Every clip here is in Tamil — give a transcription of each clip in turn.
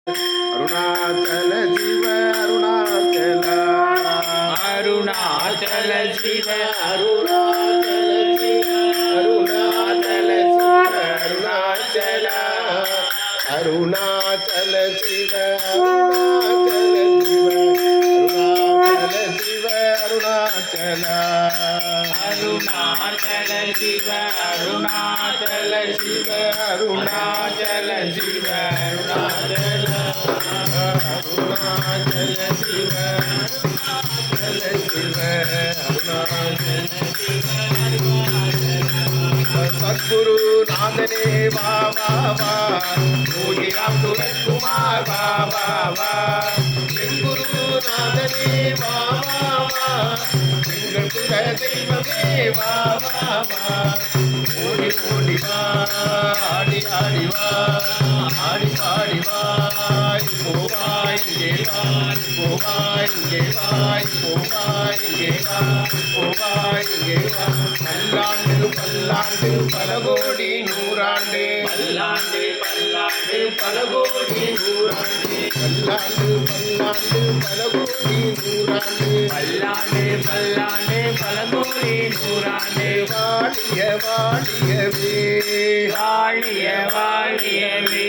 அருணாச்சல சிவ அருணாச்சல அருணாச்சல சிவ அருணாச்சல சிவ அருணாச்சல சிவ அருணாச்சல அருணாச்சல சிவ அருணாச்சல சிவ அருணாச்சல அருணாச்சல சிவ அருணாச்சல சிவ அருணாச்சல சிவ அருணாச்சல அருணாச்சல சிவ சத்குரு நாதனே வா வா வா யோகி ராம் சுரத் குமார் வா வா வா குரு நாதனே வா வா வா எங்கள் குல தெய்வமே வா வா வா ஓடி ஓடி வா ஆடி ஆடி வா ஆடி பாடி வா போவா இங்கே வா போவா இங்கே வா போவா இங்கே வா போவா இங்கே வா பல்லாண்டு பல்லாண்டு பல கோடி நூறாண்டு பல்லாண்டு பல்லாண்டு பல கோடி நூறாண்டு பல்லாண்டு பல்லாண்டு பல கோடி நூறாண்டு பல்லாண்டு பல்லாண்டு பல கோடி நூறாண்டு வாழிய வாழியவே வாழிய வாழியவே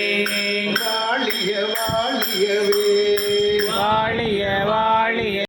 வாழிய வாழியவே